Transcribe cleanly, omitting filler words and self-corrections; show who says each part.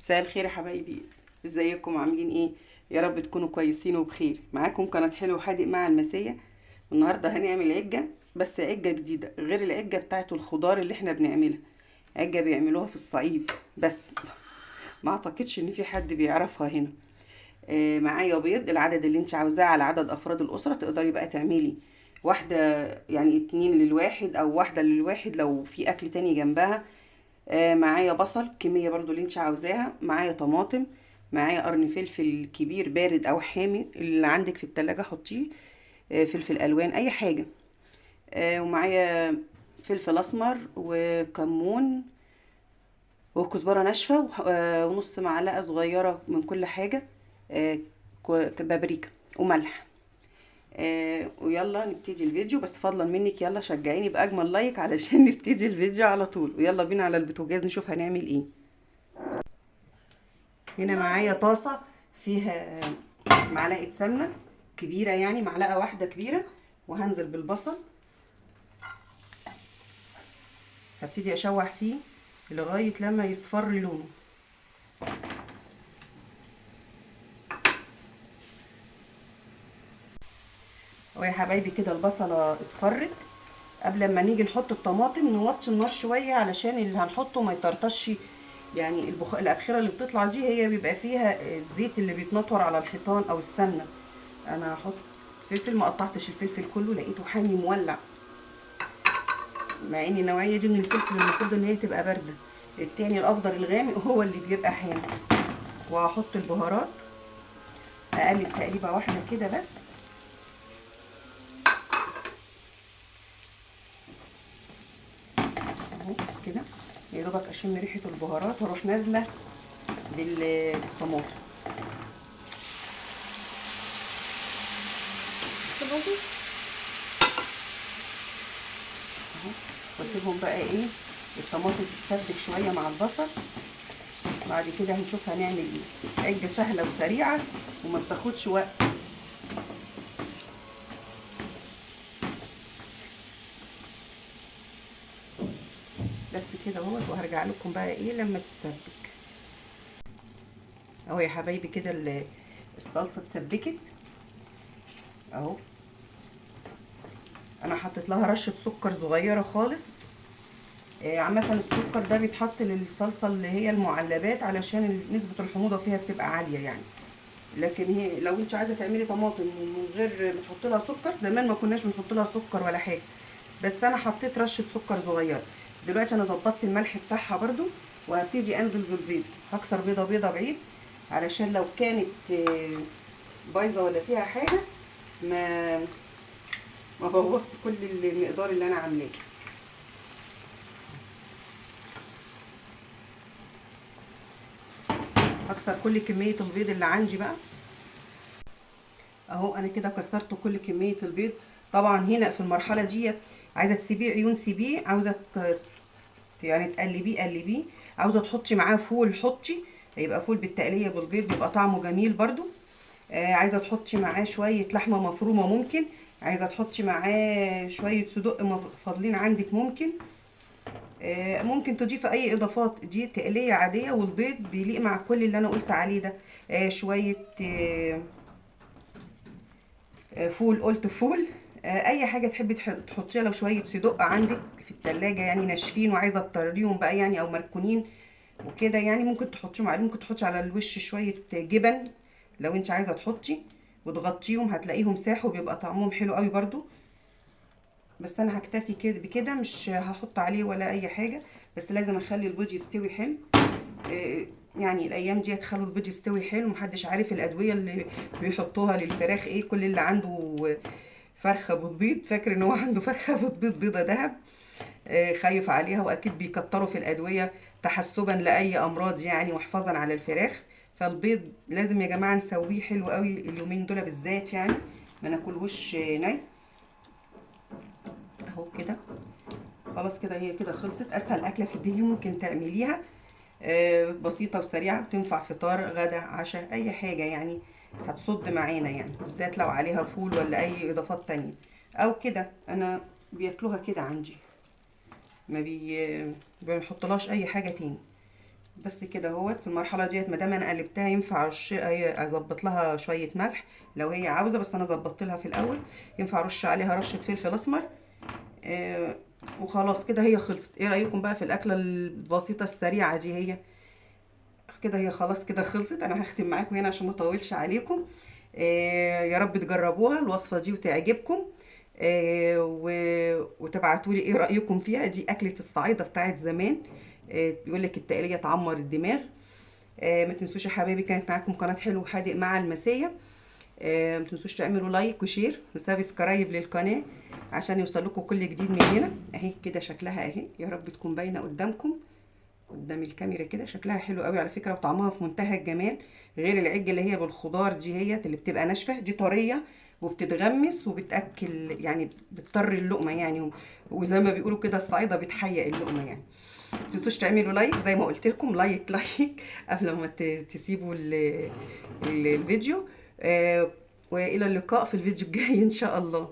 Speaker 1: مساء الخير يا حبايبي. ازيكم عاملين ايه؟ يا رب تكونوا كويسين وبخير. معاكم قناة حلو وحادق مع المسية. النهارده هنعمل عجة، بس عجة جديدة غير العجة بتاعت الخضار اللي احنا بنعملها. عجة بيعملوها في الصعيد بس، ما اعتقدش ان في حد بيعرفها هنا. معايا بيض، العدد اللي انت عاوزاه على عدد افراد الاسرة. تقدري بقى تعملي واحدة، يعني اتنين للواحد او واحدة للواحد لو في اكل تاني جنبها. معايا بصل كمية برضو اللي انت عاوزاها، معايا طماطم، معايا قرن فلفل كبير بارد او حامي اللي عندك في التلاجة حطيه. فلفل الوان اي حاجة. ومعايا فلفل اسمر وكمون وكزبرة ناشفة ونص معلقة صغيرة من كل حاجة. بابريكا وملح. ويلا نبتدي الفيديو، بس فضلا منك يلا شجعيني بأجمل لايك علشان نبتدي الفيديو على طول. ويلا بينا على البوتاجاز نشوف هنعمل ايه. هنا معايا طاسة فيها معلقة سمنة كبيرة، يعني معلقة واحدة كبيرة. وهنزل بالبصل، هبتدي اشوح فيه لغاية لما يصفر لونه. اهو يا حبايبي كده البصلة اصفرت. قبل ما نيجي نحط الطماطم نوطي النار شوية علشان اللي هنحطه ما يطرطش. يعني الأبخرة اللي بتطلع دي هي بيبقى فيها الزيت اللي بيتنطور على الحيطان او السمنة. انا هحط فلفل، ما قطعتش الفلفل كله لقيته حامي مولع، مع ان النوعيه دي من الفلفل المفروض ان هي تبقى بارده. التاني الافضل الغامق هو اللي بيبقى حامي. وهحط البهارات، اقلب تقليبه واحده كده بس. اهو كده يا دوبك اشم ريحه البهارات واروح نازله بالطماطم. اهو واسيبهم بقى ايه، الطماطم تتسبك شويه مع البصل. بعد كده هنشوف هنعمل ايه. عجه سهله وسريعه وما بتاخدش وقت. بس كده اهوت، وهرجع لكم بقى ايه لما تتسبك. اهو يا حبايبي كده الصلصه اتسبكت اهو. انا حطيت لها رشه سكر صغيره خالص. عامه السكر ده بيتحط للصلصه اللي هي المعلبات علشان نسبه الحموضه فيها بتبقى عاليه يعني. لكن هي لو انت عايزه تعملي طماطم من غير ما تحطي لها سكر، زمان ما كناش بنحط لها سكر ولا حاجه، بس انا حطيت رشه سكر صغيره. دلوقتي انا ظبطت الملح بتاعها برده، وهبتدي انزل بالبيض. هكسر بيضه بيضه بعيد علشان لو كانت بايظه ولا فيها حاجه ما ما بوظت كل المقدار اللي انا عاملاه. هكسر كل كميه البيض اللي عندي بقى. اهو انا كده كسرت كل كميه البيض. طبعا هنا في المرحله دي عايزه تسيبيه عيون سيبيه، عاوزه يعني تقلبيه قلبيه، عاوزه تحطي معاه فول حطي، هيبقى فول بالتقليه بالبيض بيبقى طعمه جميل برده. عايزه تحطي معاه شويه لحمه مفرومه ممكن، عايزه تحطي معاه شويه صدق فاضلين عندك ممكن. ممكن تضيفي اي اضافات، دي تقليه عاديه والبيض بيليق مع كل اللي انا قلت عليه ده. شويه فول، قلت فول. اي حاجه تحبي تحطيها، لو شويه صدق عندك في التلاجة يعني ناشفين وعايزه تطريهم بقى يعني او مركونين وكده، يعني ممكن تحطيهم عليه. ممكن تحطي على الوش شويه جبن لو انت عايزه تحطي، وتغطيهم هتلاقيهم ساحوا بيبقى طعمهم حلو قوي برضو. بس انا هكتفي كده بكده، مش هحط عليه ولا اي حاجه، بس لازم اخلي البيض يستوي حلو. يعني الايام دي هتخلوا البيض يستوي حلو. محدش عارف الادويه اللي بيحطوها للفراخ ايه. كل اللي عنده فرخه بتبيض فاكر ان هو عنده فرخه بتبيض بيضه دهب، خايف عليها، واكيد بيكتروا في الادويه تحسبا لاي امراض يعني، وحفاظا على الفراخ. فالبيض لازم يا جماعه نسويه حلو قوي اليومين دول بالذات يعني، ما ناكلهوش ني. اهو كده خلاص كده، هي كده خلصت. اسهل اكله في الدنيا ممكن تعمليها، بسيطه وسريعه، بتنفع فطار غدا عشاء اي حاجه يعني. هتصد معانا يعني، بالذات لو عليها فول ولا اي اضافات تانية او كده. انا بياكلوها كده عندي، ما بنحطلهاش اي حاجه تاني. بس كده اهوت. في المرحله ديت ما دام انا قلبتها ينفع اظبط لها شويه ملح لو هي عاوزه، بس انا ظبطت لها في الاول. ينفع ارش عليها رشه فلفل اسمر. آه وخلاص كده هي خلصت. ايه رايكم بقى في الاكله البسيطه السريعه دي؟ هي كده هي خلاص كده خلصت. انا هختم معاكم هنا عشان ما اطولش عليكم. يا رب تجربوها الوصفه دي وتعجبكم. وتبعتوا لي ايه رايكم فيها. دي اكله الصعايده بتاعت زمان. بيقول لك التقليه تعمر الدماغ. ما تنسوش يا حبايبي، كانت معاكم قناه حلو وحادق مع المسيه. ما تنسوش تعملوا لايك وشير وسبسكرايب للقناه عشان يوصل لكم كل جديد مننا. اهي كده شكلها اهي، يا رب تكون باينه قدامكم قدام الكاميرا كده. شكلها حلو قوي على فكره، وطعمها في منتهى الجمال. غير العجه اللي هي بالخضار دي، هي اللي بتبقى ناشفه، دي طريه وبتتغمس وبتاكل يعني، بتطر اللقمه يعني. وزي ما بيقولوا كده الصعيده بتحيق اللقمه يعني. متنسوش تعملوا لايك زي ما قلت لكم، لايك لايك قبل ما تسيبوا الفيديو. والى اللقاء في الفيديو الجاي ان شاء الله.